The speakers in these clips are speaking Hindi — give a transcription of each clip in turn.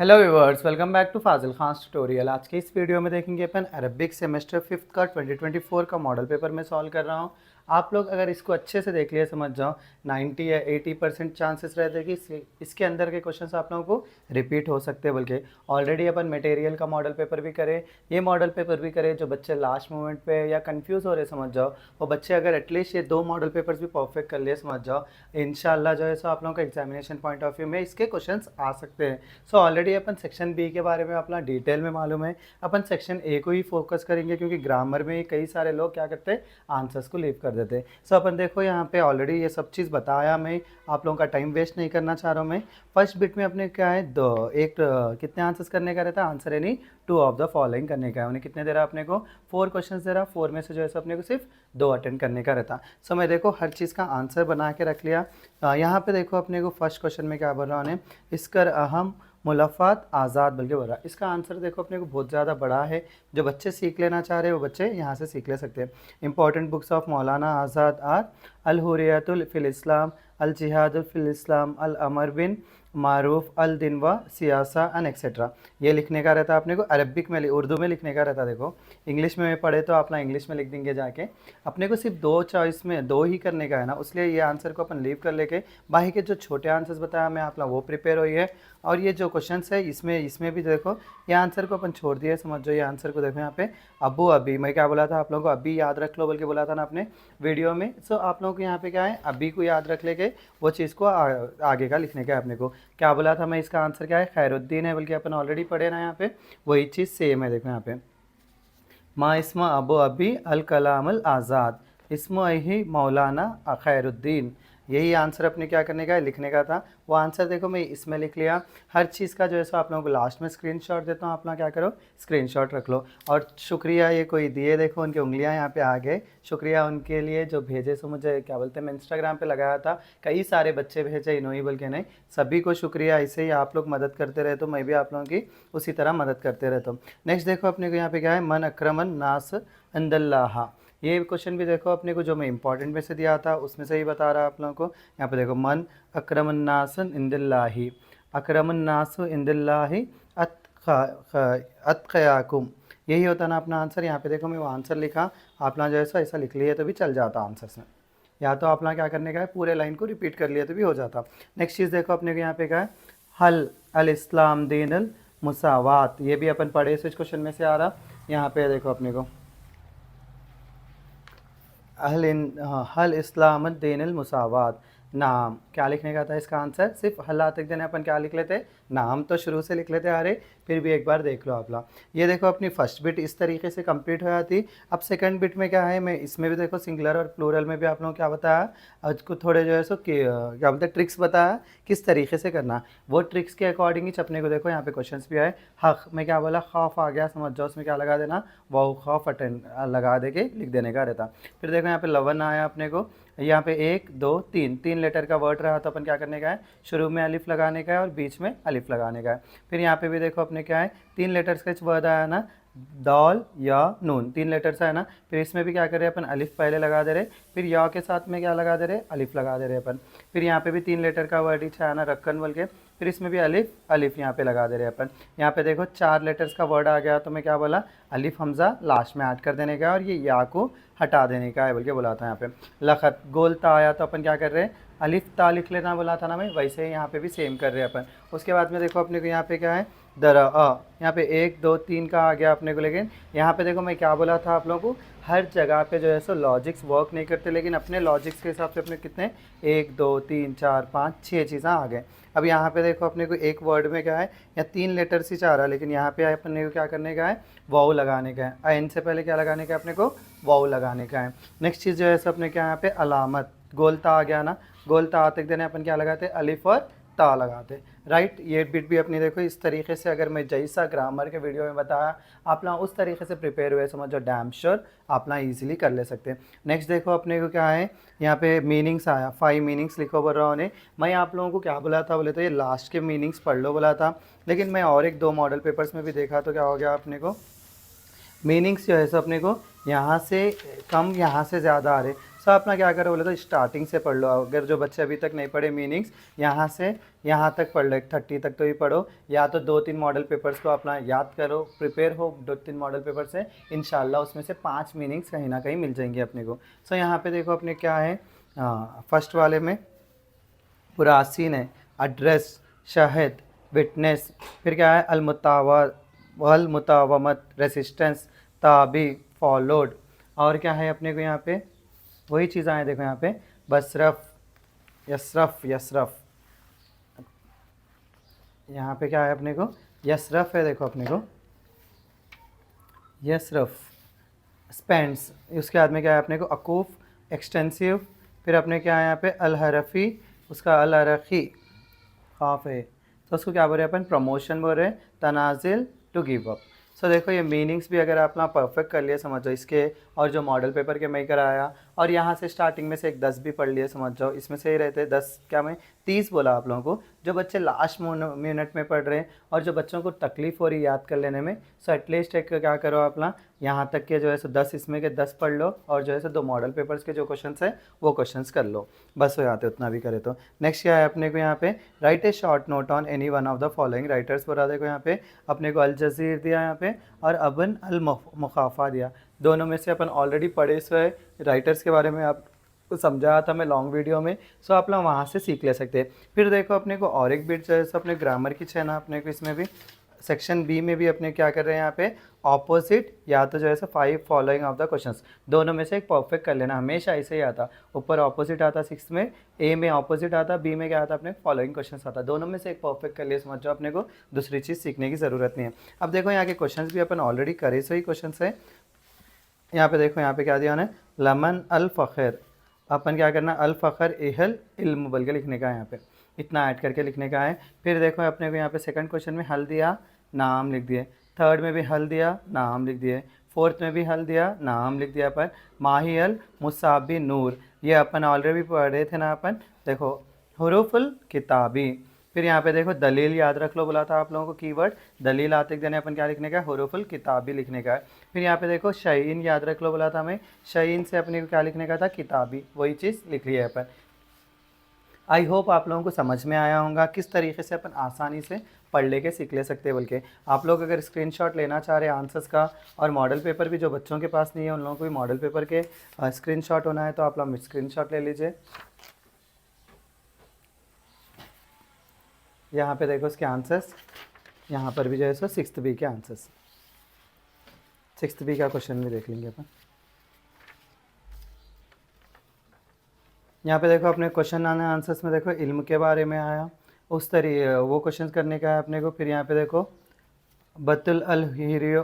Hello viewers, welcome back to Fazil Khan tutorial. आज के इस वीडियो में देखेंगे अपन अरबिक सेमेस्टर 5th का 2024 का मॉडल पेपर मैं सॉल्व कर रहा हूँ। आप लोग अगर इसको अच्छे से देख लिए, समझ जाओ, 90 या 80% चांसेस रहते हैं कि इसके अंदर के क्वेश्चंस आप लोगों को रिपीट हो सकते हैं। बल्कि ऑलरेडी अपन मटेरियल का मॉडल पेपर भी करें, ये मॉडल पेपर भी करें। जो बच्चे लास्ट मोमेंट पे या कंफ्यूज हो रहे, समझ जाओ, वो बच्चे अगर एटलीस्ट ये 2 मॉडल पेपर्स भी परफेक्ट कर लिए, समझ जाओ, इंशाल्लाह जो है सो आप लोगों का एग्जामिनेशन पॉइंट ऑफ व्यू में इसके क्वेश्चंस आ सकते हैं। सो ऑलरेडी अपन सेक्शन बी के बारे में अपना डिटेल में मालूम है। अपन सेक्शन ए को ही फोकस करेंगे क्योंकि ग्रामर में कई सारे लोग क्या करते हैं, आंसर्स को लीव कर देते हैं। सो अपन देखो यहाँ पे ऑलरेडी ये सब चीज़ बताया, मैं आप लोगों का टाइम वेस्ट नहीं करना चाह रहा हूँ। मैं फर्स्ट बिट में अपने क्या है, कितने आंसर्स करने का रहता है, आंसर यानी 2 ऑफ द फॉलोइंग करने का है। उन्हें कितने दे रहा है अपने को, 4 क्वेश्चन दे रहा, 4 में से जो है अपने को सिर्फ 2 अटेंड करने का रहता। सो मैं देखो हर चीज़ का आंसर बना के रख लिया। यहाँ पे देखो अपने को फर्स्ट क्वेश्चन में क्या बोल रहा उन्हें, इसकर अहम मुलफ़ात आज़ाद बल्कि बोल रहा। इसका आंसर देखो अपने को बहुत ज़्यादा बड़ा है। जो बच्चे सीख लेना चाह रहे हैं वो बच्चे यहाँ से सीख ले सकते हैं। Important books of Maulana Azad are Al Hurriyatul fil Islam, Al Jihadul fil Islam, Al Amr bil Maruf, Al Din wa सियासा and etcetera. ये लिखने का रहता है अपने को, अरबिक में उर्दू में लिखने का रहता है। देखो इंग्लिश में पढ़े तो अपना इंग्लिश में लिख देंगे जाके। अपने को सिर्फ 2 चॉइस में 2 ही करने का है ना, इसलिए ये आंसर को अपन लीव कर लेके बाकी के जो छोटे आंसर्स बताया मैं आप लोग वो प्रिपेयर हुई है। और ये जो क्वेश्चंस है इसमें भी देखो ये आंसर को अपन छोड़ दिया, समझ जाओ। ये आंसर को देखो यहाँ पे अबू अभी, मैं क्या बोला था आप लोगों को, अभी याद रख लो बल्कि बोला था ना अपने वीडियो में। सो आप लोगों को यहाँ पे क्या है, अभी को याद रख लेके वो चीज़ को आगे का लिखने का है अपने को। क्या बोला था मैं, इसका आंसर क्या है, खैरुद्दीन है, बल्कि अपन ऑलरेडी पढ़े ना यहाँ पे, वही चीज़ सेम है। देखो यहाँ पे माँ इसमा अबू अबी अल कलाम अल आज़ाद, इसम ही मौलाना खैरुद्दीन। यही आंसर अपने क्या करने का है, लिखने का था। वो आंसर देखो मैं इसमें लिख लिया। हर चीज़ का जो है सो आप लोगों को लास्ट में स्क्रीनशॉट देता हूँ, अपना क्या करो स्क्रीनशॉट रख लो। और शुक्रिया, ये कोई दिए देखो उनकी उंगलियां यहाँ पे आ गए, शुक्रिया उनके लिए जो भेजे। सो मुझे क्या बोलते हैं, मैं इंस्टाग्राम पे लगाया था, कई सारे बच्चे भेजे, इन्होंने बल्कि नहीं, सभी को शुक्रिया। ऐसे ही आप लोग मदद करते रहे तो मैं भी आप लोगों की उसी तरह मदद करते रहता हूँ। नेक्स्ट देखो अपने को यहाँ पे क्या है, मन अक्रमन नास अंदल्लाह। ये क्वेश्चन भी देखो अपने को जो मैं इंपॉर्टेंट में से दिया था उसमें से ही बता रहा है आप लोगों को। यहाँ पे देखो मन अक्रमन्नासन इंदिल्लाही, अक्रमन्नासु इंदिल्लाही अत्खयाकुम, यही होता ना अपना आंसर। यहाँ पे देखो मैं वो आंसर लिखा, आपना जो है ऐसा लिख लिया तो भी चल जाता आंसर में। या तो अपना क्या करने का है, पूरे लाइन को रिपीट कर लिया तो भी हो जाता। नेक्स्ट चीज़ देखो अपने को यहाँ पे क्या है, हल अल इस्लाम दीन अल मुसावात, ये भी अपन पढ़े इस क्वेश्चन में से आ रहा। यहाँ पे देखो अपने को हल इस्लाम दीन मुसावात, नाम क्या लिखने का था इसका आंसर, सिर्फ हल्ला तक देने अपन क्या लिख लेते, नाम तो शुरू से लिख लेते आ रहे, फिर भी एक बार देख लो आप लोग। ये देखो अपनी फर्स्ट बिट इस तरीके से कंप्लीट हो जाती। अब सेकंड बिट में क्या है, मैं इसमें भी देखो सिंगुलर और प्लूरल में भी आप लोगों को क्या बताया, आज को थोड़े जो है सो क्या बोलते हैं ट्रिक्स बताया किस तरीके से करना। वो ट्रिक्स के अकॉर्डिंग ही अपने को देखो यहाँ पे क्वेश्चन भी आए। हक में क्या बोला, खौफ आ गया, समझ जाओ उसमें क्या लगा देना, वो खौफ अटेंड लगा दे के लिख देने का रहता। फिर देखो यहाँ पे लवन आया अपने को, यहाँ पे 1 2 3 लेटर का वर्ड रहा तो अपन क्या करने का है, शुरू में अलिफ लगाने का है और बीच में अलिफ लगाने का है। फिर यहाँ पे भी देखो अपने क्या है, 3 लेटर्स का वर्ड आया ना, दौल या नून, 3 लेटर्स है ना। फिर इसमें भी क्या कर रहे हैं अपन, अलिफ पहले लगा दे रहे, फिर या के साथ में क्या लगा दे रहे, अलिफ लगा दे रहे अपन। फिर यहाँ पे भी 3 लेटर का वर्ड ही आया ना, रक्कन बोल के, फिर इसमें भी अलिफ अलिफ यहाँ पे लगा दे रहे अपन। यहाँ पे देखो 4 लेटर्स का वर्ड आ गया तो मैं क्या बोला, अलिफ हमजा लास्ट में ऐड कर देने का और ये या को हटा देने का है बोल के बोला था। यहाँ पे लखत गोलता आया तो अपन क्या कर रहे हैं, अलिफ ता लिख लेना बोला था ना मैं, वैसे ही यहाँ पे भी सेम कर रहे हैं अपन। उसके बाद में देखो अपने को यहाँ पे क्या है, दरा यहाँ पे 1 2 3 का आ गया अपने को। लेकिन यहाँ पे देखो मैं क्या बोला था आप लोगों को, हर जगह पे जो है सो लॉजिक्स वर्क नहीं करते, लेकिन अपने लॉजिक्स के हिसाब से अपने कितने 1 2 3 4 5 6 चीज़ें आ गए। अब यहाँ पे देखो अपने को एक वर्ड में क्या है, या 3 लेटर्स ही चाह रहा, लेकिन यहाँ पे अपने को क्या करने का है, वाव लगाने का है। एन से पहले क्या लगाने का है अपने को, वाव लगाने का है। नेक्स्ट चीज़ जो है सो अपने क्या यहाँ पे अलामत, गोलता आ गया ना, गोलता आते देने अपन क्या लगाते, अलिफ और ता लगाते, राइट। ये बिट भी अपनी देखो इस तरीके से, अगर मैं जैसा ग्रामर के वीडियो में बताया आप ना उस तरीके से प्रिपेयर हुए, समझो डैम श्योर आप ना ईजिली कर ले सकते हैं। नेक्स्ट देखो अपने को क्या है, यहाँ पे मीनिंग्स आया, 5 मीनिंग्स लिखो बोल रहा हूँ। मैं आप लोगों को क्या बोला था, बोले तो ये लास्ट के मीनिंग्स पढ़ लो बोला था, लेकिन मैं और 1 2 मॉडल पेपर्स में भी देखा तो क्या हो गया अपने को, मीनिंग्स जो है सो अपने को यहाँ से कम, यहाँ से ज़्यादा आ रहे। सो अपना क्या करो बोले तो स्टार्टिंग से पढ़ लो। अगर जो बच्चे अभी तक नहीं पढ़े मीनिंग्स, यहाँ से यहाँ तक पढ़ लो, 30 तक तो ही पढ़ो। या तो 2-3 मॉडल पेपर्स को अपना याद करो, प्रिपेयर हो 2-3 मॉडल पेपर से, इंशाल्लाह उसमें से 5 मीनिंग्स कहीं ना कहीं मिल जाएंगे अपने को। सो यहाँ पे देखो अपने क्या है, फर्स्ट वाले में पुरासीन है, एड्रेस, शहद, विटनेस, फिर क्या है अलमुतावमत, रेसिस्टेंस, ताबी, फॉलोड, और क्या है अपने को यहाँ पे वही चीज़ आए देखो यहाँ पे, बसरफ, यसरफ, यसरफ, यहाँ पे क्या है अपने को, यसरफ है देखो अपने को, यसरफ, स्पेंड्स, उसके बाद में क्या है अपने को अकूफ, एक्सटेंसिव, फिर अपने क्या है यहाँ पे अलहरफी, उसका अलहरखी, खाफ है, तो उसको क्या बोल रहे हैं अपन, प्रमोशन बोल रहे हैं, तनाजिल, टू गिव अप। सो देखो ये मीनिंग्स भी अगर आप ना परफेक्ट कर लिए समझो इसके, और जो मॉडल पेपर के मैं कराया, और यहाँ से स्टार्टिंग में से एक 10 भी पढ़ लिए समझ जाओ, इसमें से ही रहते 10, क्या मैं 30 बोला आप लोगों को, जो बच्चे लास्ट मिनट में पढ़ रहे हैं और जो बच्चों को तकलीफ हो रही याद कर लेने में। सो एटलीस्ट एक क्या करो आप ना, यहाँ तक के जो है सो 10 इसमें के 10 पढ़ लो, और जो है सो 2 मॉडल पेपर्स के जो क्वेश्चंस है वो क्वेश्चंस कर लो, बस हो जाते उतना भी करे तो। नेक्स्ट क्या है अपने को यहाँ पे, right A short note on any one of the following writers, बोला देखो यहाँ पे अपने को अल जज़ीर दिया यहाँ पे, और अबन अल मुखाफा दिया। दोनों में से अपन ऑलरेडी पढ़े हुए राइटर्स के बारे में आप समझाया था मैं लॉन्ग वीडियो में। सो आप लोग वहाँ से सीख ले सकते हैं। फिर देखो अपने को और एक बिट जो है सो अपने ग्रामर की है ना, अपने को इसमें भी सेक्शन बी में भी अपने क्या कर रहे हैं यहाँ पे, ऑपोजिट या तो जो है सो 5 फॉलोइंग ऑफ द क्वेश्चंस, दोनों में से एक परफेक्ट कर लेना, हमेशा ऐसे ही आता, ऊपर ऑपोजिट आता 6 में, ए में ऑपोजिट आता, बी में क्या आता अपने फॉलोइंग क्वेश्चंस आता, दोनों में से एक परफेक्ट कर लिए समझ जाओ, अपने को दूसरी चीज़ सीखने की ज़रूरत नहीं है। अब देखो यहाँ के क्वेश्चन भी अपन ऑलरेडी करे सही क्वेश्चन है। यहाँ पे देखो यहाँ पे क्या दिया उन्हें, लमन अल फ़खर, अपन क्या करना, अल फ़खर एहल इल्म बोल के लिखने का है, यहाँ पे इतना ऐड करके लिखने का है। फिर देखो अपने को यहाँ पे सेकंड क्वेश्चन में हल दिया, नाम लिख दिए, थर्ड में भी हल दिया, नाम लिख दिए, फोर्थ में भी हल दिया, नाम लिख दिया अपन, माही अल मुसाबी नूर, ये अपन ऑलरेडी पढ़े थे ना अपन, देखो हुरूफुल किताबी। फिर यहाँ पे देखो दलील याद रख लो, बोला था आप लोगों को कीवर्ड दलील आते देने अपन क्या लिखने का है, हुरूफुल किताबी लिखने का है। फिर यहाँ पे देखो शयीन याद रख लो, बोला था हमें शयीन से अपने को क्या लिखने का था, किताबी, वही चीज़ लिख लिया है अपन। आई होप आप लोगों को समझ में आया होगा किस तरीके से अपन आसानी से पढ़ लेके सीख ले सकते हैं। बल्कि आप लोग अगर स्क्रीनशॉट लेना चाह रहे हैं आंसर्स का, और मॉडल पेपर भी जो बच्चों के पास नहीं है उन लोगों को भी मॉडल पेपर के स्क्रीनशॉट होना है, तो आप लोग स्क्रीनशॉट ले लीजिए। यहाँ पे देखो इसके आंसर्स, यहाँ पर भी जो है सो 6th बी के आंसर्स, 6th बी का क्वेश्चन भी देख लेंगे अपन। यहाँ पे देखो अपने क्वेश्चन आने आंसर्स में देखो इल्म के बारे में आया, उस तरीके वो क्वेश्चन करने का है अपने को। फिर यहाँ पे देखो बतुल अल हीरो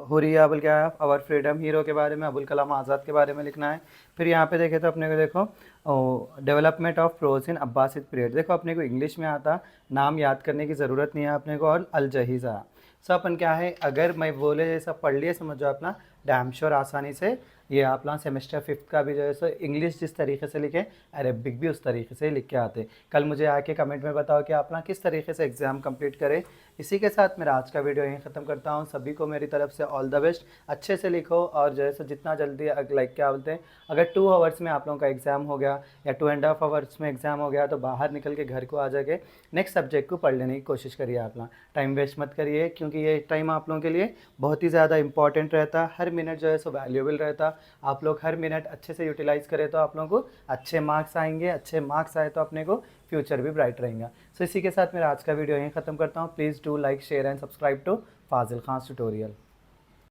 हुरिया बोल क्या है, आवर फ्रीडम हीरो के बारे में, अबुल कलाम आज़ाद के बारे में लिखना है। फिर यहाँ पे देखे तो अपने को देखो development of pros in Abbasid period, देखो अपने को इंग्लिश में आता, नाम याद करने की ज़रूरत नहीं है अपने को, और अल जहीज़ा। सो अपन क्या है, अगर मैं बोले जैसा पढ़ लिए समझो अपना डैम श्योर आसानी से ये अपना सेमेस्टर 5th का भी जो है सो इंग्लिश जिस तरीके से लिखे, अरेबिक भी उस तरीके से लिख के आते। कल मुझे आके कमेंट में बताओ कि आप ना किस तरीके से एग्ज़ाम कंप्लीट करें। इसी के साथ मेरा आज का वीडियो यहीं ख़त्म करता हूँ। सभी को मेरी तरफ से ऑल द बेस्ट, अच्छे से लिखो, और जो है सो जितना जल्दी लाइक क्या बोलते हैं, अगर 2 आवर्स में आप लोगों का एग्ज़ाम हो गया या 2.5 आवर्स में एग्ज़ाम हो गया, तो बाहर निकल के घर को आ जाके नेक्स्ट सब्जेक्ट को पढ़ लेने की कोशिश करिए। आप ना टाइम वेस्ट मत करिए, क्योंकि ये टाइम आप लोगों के लिए बहुत ही ज़्यादा इंपॉर्टेंट रहता, हर मिनट जो है सो वैल्यूएबल रहता। आप लोग हर मिनट अच्छे से यूटिलाइज़ करें तो आप लोगों को अच्छे मार्क्स आएंगे, अच्छे मार्क्स आए तो अपने को फ्यूचर भी ब्राइट रहेगा। सो इसी के साथ मेरा आज का वीडियो यहीं ख़त्म करता हूँ। Please do like share and subscribe to Fazil Khan tutorial.